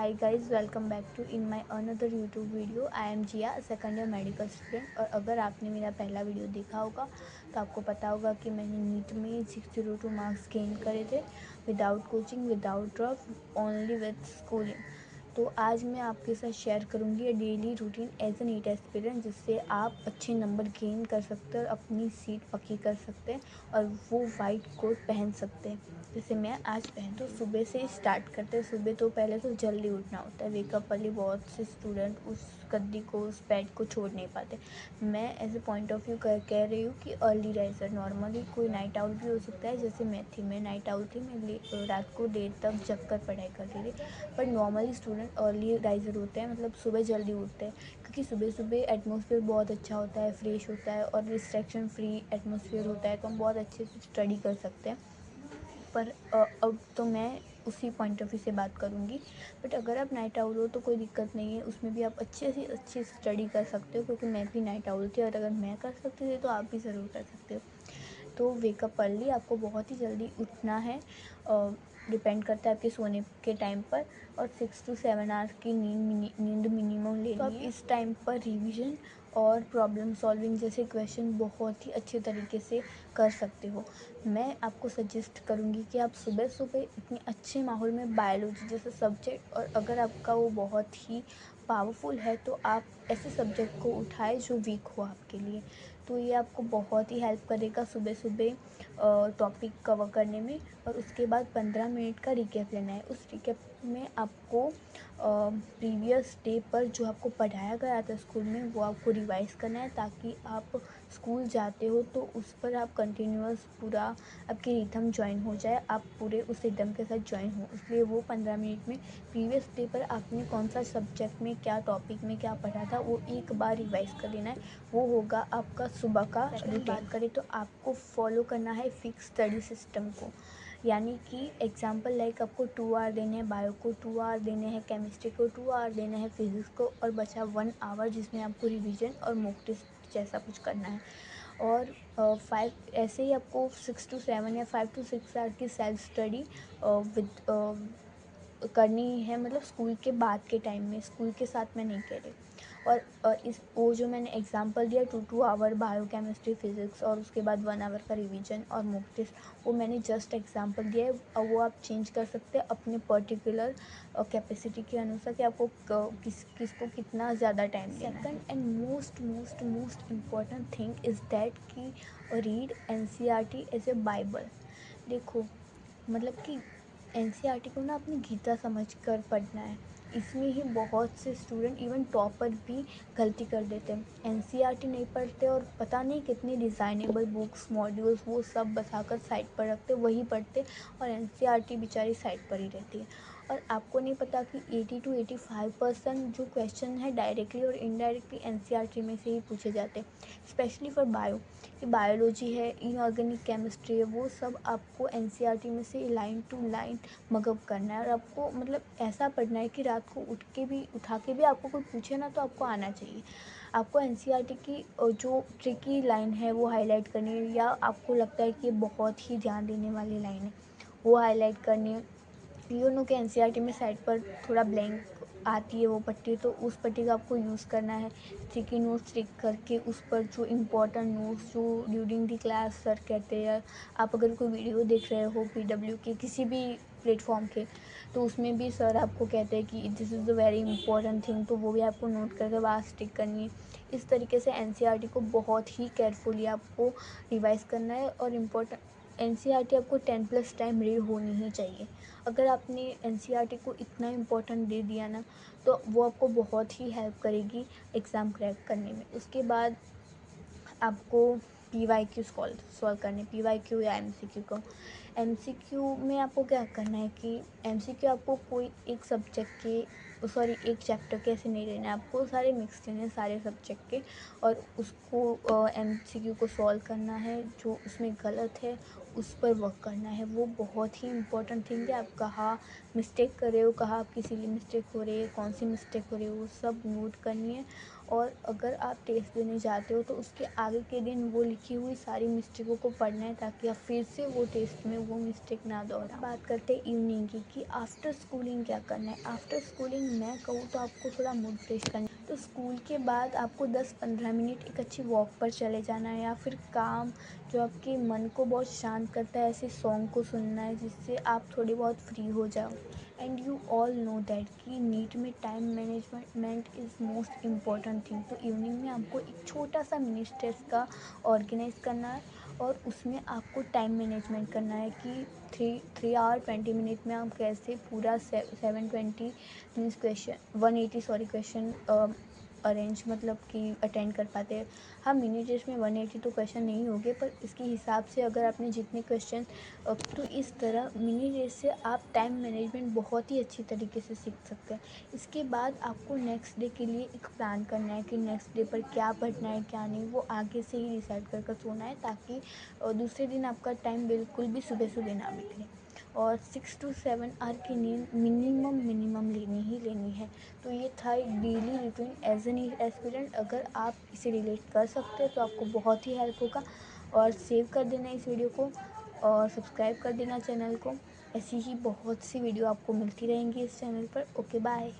Hi guys, welcome back to in my another YouTube video. I am Jia, second year medical student. और अगर आपने मेरा पहला video देखा होगा तो आपको पता होगा कि मैंने नीट में 602 मार्क्स गेन करे थे without coaching, without drop, only with schooling. तो आज मैं आपके साथ शेयर करूँगी daily routine as a NEET aspirant, जिससे आप अच्छे नंबर गेन कर सकते हैं और अपनी सीट पक्की कर सकते हैं और वो वाइट कोट पहन सकते हैं जैसे मैं आज पहन। तो सुबह से स्टार्ट करते हैं। सुबह तो पहले तो जल्दी उठना होता है, वेकअप वाली बहुत से स्टूडेंट उस गद्दी को, उस बेड को छोड़ नहीं पाते। मैं as a point of view कह रही हूँ कि अर्ली राइजर, नॉर्मली कोई नाइट आउट भी हो सकता है, जैसे मैं नाइट आउट थी। मैं रात को देर तक जग कर पढ़ाई कर रही थी। पर नॉर्मली स्टूडेंट अर्ली राइजर होते हैं, मतलब सुबह जल्दी उठते हैं, क्योंकि सुबह सुबह एटमॉस्फेयर बहुत अच्छा होता है, फ्रेश होता है और डिस्ट्रैक्शन फ्री एटमॉस्फेयर होता है, तो हम बहुत अच्छे से स्टडी कर सकते हैं। पर अब तो मैं उसी पॉइंट ऑफ व्यू से बात करूँगी। बट अगर आप नाइट आउल हो तो कोई दिक्कत नहीं है, उसमें भी आप अच्छे से अच्छी स्टडी कर सकते हो, क्योंकि मैं भी नाइट आउल थी और अगर मैं कर सकती थी तो आप भी ज़रूर कर सकते हो। तो वेकअप अर्ली, आपको बहुत ही जल्दी उठना है। डिपेंड करता है आपके सोने के टाइम पर, और 6 to 7 आवर्स की नींद मिनिमम लेनी है। तो आप इस टाइम पर रिवीजन और प्रॉब्लम सॉल्विंग जैसे क्वेश्चन बहुत ही अच्छे तरीके से कर सकते हो। मैं आपको सजेस्ट करूँगी कि आप सुबह सुबह इतने अच्छे माहौल में बायोलॉजी जैसे सब्जेक्ट, और अगर आपका वो बहुत ही पावरफुल है तो आप ऐसे सब्जेक्ट को उठाएं जो वीक हो आपके लिए। तो ये आपको बहुत ही हेल्प करेगा सुबह सुबह टॉपिक कवर करने में। और उसके बाद 15 मिनट का रिकैप लेना है। उस रिकैप में आपको प्रीवियस डे पर जो आपको पढ़ाया गया था स्कूल में वो आपको रिवाइज करना है, ताकि आप स्कूल जाते हो तो उस पर आप कंटिन्यूअस पूरा आपकी रिदम ज्वाइन हो जाए, आप पूरे उस रिदम के साथ ज्वाइन हो। इसलिए वो 15 मिनट में प्रीवियस डे पर आपने कौन सा सब्जेक्ट में क्या टॉपिक में क्या पढ़ा था वो एक बार रिवाइज कर लेना है। वो होगा आपका सुबह का रूटीन। बात करें तो आपको फॉलो करना है फिक्स स्टडी सिस्टम को, यानी कि एग्जांपल लाइक आपको 2 आवर देने हैं बायो को, 2 आवर देने हैं केमिस्ट्री को, 2 आवर देने हैं फिजिक्स को, और बचा 1 आवर जिसमें आपको रिवीजन और मॉक टेस्ट जैसा कुछ करना है। और 5 ऐसे ही आपको 6 to 7 या 5 to 6 आवर की सेल्फ स्टडी विद करनी है, मतलब स्कूल के बाद के टाइम में, स्कूल के साथ मैं नहीं कह रही। और इस वो जो मैंने एग्जांपल दिया 2 आवर बायो केमिस्ट्री फिज़िक्स और उसके बाद 1 आवर का रिवीजन और मॉक टेस्ट, वो मैंने जस्ट एग्जांपल दिया है। और वो आप चेंज कर सकते हैं अपने पर्टिकुलर कैपेसिटी के अनुसार कि आपको किसको कितना ज़्यादा टाइम देना है। Second and most most most important thing is that कि read NCERT as a Bible. देखो, मतलब कि NCERT को ना अपनी गीता समझ कर पढ़ना है। इसमें ही बहुत से स्टूडेंट इवन टॉपर भी गलती कर देते हैं, NCERT नहीं पढ़ते और पता नहीं कितनी डिज़ाइनेबल बुक्स, मॉड्यूल्स वो सब बसाकर साइड पर रखते, वही पढ़ते, और NCERT बेचारी साइड पर ही रहती है। और आपको नहीं पता कि 80 to 85% जो क्वेश्चन है डायरेक्टली और इनडायरेक्टली NCERT में से ही पूछे जाते हैं, स्पेशली फॉर बायो। कि बायोलॉजी है, इनऑर्गेनिक केमिस्ट्री है, वो सब आपको NCERT में से लाइन टू लाइन मगअप करना है। और आपको मतलब ऐसा पढ़ना है कि रात को उठा के भी आपको कोई पूछे ना तो आपको आना चाहिए। आपको NCERT की जो ट्रिकी लाइन है वो हाईलाइट करनी है, या आपको लगता है कि ये बहुत ही ध्यान देने वाली लाइन है वो हाईलाइट करनी है। यू नो कि NCERT में साइड पर थोड़ा ब्लैंक आती है वो पट्टी, तो उस पट्टी का आपको यूज़ करना है। स्टिकी नोट्स स्टिक करके उस पर जो इम्पोर्टेंट नोट्स जो ड्यूरिंग द क्लास सर कहते हैं, आप अगर कोई वीडियो देख रहे हो PW के किसी भी प्लेटफॉर्म के, तो उसमें भी सर आपको कहते हैं कि this is the very important thing, तो वो भी आपको नोट करके वहाँ स्टिक करनी है। इस तरीके से NCERT को बहुत ही केयरफुली आपको रिवाइज करना है। और NCERT आपको 10+ टाइम रीड होनी ही चाहिए। अगर आपने NCERT को इतना इम्पोर्टेंट दे दिया ना, तो वो आपको बहुत ही हेल्प करेगी एग्ज़ाम क्रैक करने में। उसके बाद आपको PYQ सॉल्व करने, PYQ या MCQ को। MCQ में आपको क्या करना है कि MCQ आपको कोई एक सब्जेक्ट के, एक चैप्टर के ऐसे नहीं लेना है, आपको सारे मिक्स लेने हैं सारे सब्जेक्ट के, और उसको MCQ को सॉल्व करना है। जो उसमें गलत है उस पर वर्क करना है। वो बहुत ही इम्पोर्टेंट थिंग है। आप कहाँ मिस्टेक कर रहे हो, कहाँ आपकी सिली मिस्टेक हो रही है, कौन सी मिस्टेक हो रही है, वो सब नोट करनी है। और अगर आप टेस्ट देने जाते हो तो उसके आगे के दिन वो लिखी हुई सारी मिस्टेकों को पढ़ना है, ताकि आप फिर से वो टेस्ट में वो मिस्टेक ना दोहराओ। बात करते हैं इवनिंग की कि आफ्टर स्कूलिंग क्या करना है। आफ्टर स्कूलिंग मैं कहूँ तो आपको थोड़ा मूड फ्रेश करना है। तो स्कूल के बाद आपको 10-15 मिनट एक अच्छी वॉक पर चले जाना है, या फिर काम जो आपके मन को बहुत शांत करता है ऐसे सॉन्ग को सुनना है, जिससे आप थोड़ी बहुत फ्री हो जाओ। And you all know that कि नीट में time management is most important thing. तो इवनिंग में आपको एक छोटा सा मिनी टेस्ट का ऑर्गेनाइज करना है, और उसमें आपको टाइम मैनेजमेंट करना है कि 3 आवर 20 मिनट में आप कैसे पूरा 720 क्वेश्चन 180 क्वेश्चन अरेंज मतलब कि अटेंड कर पाते हैं। हाँ, मिनी टेस्ट में 180 तो क्वेश्चन नहीं होंगे, पर इसके हिसाब से अगर आपने जितने क्वेश्चन तो इस तरह मिनी टेस्ट से आप टाइम मैनेजमेंट बहुत ही अच्छी तरीके से सीख सकते हैं। इसके बाद आपको नेक्स्ट डे के लिए एक प्लान करना है कि नेक्स्ट डे पर क्या पढ़ना है क्या नहीं, वो आगे से ही डिसाइड कर सोना है, ताकि दूसरे दिन आपका टाइम बिल्कुल भी सुबह सुबह ना बिगड़े। और 6 to 7 आवर की नींद मिनिमम लेनी ही लेनी है। तो ये था एक daily routine as an aspirant. अगर आप इसे रिलेट कर सकते हैं तो आपको बहुत ही हेल्प होगा। और सेव कर देना इस वीडियो को, और सब्सक्राइब कर देना चैनल को। ऐसी ही बहुत सी वीडियो आपको मिलती रहेंगी इस चैनल पर। Okay, bye.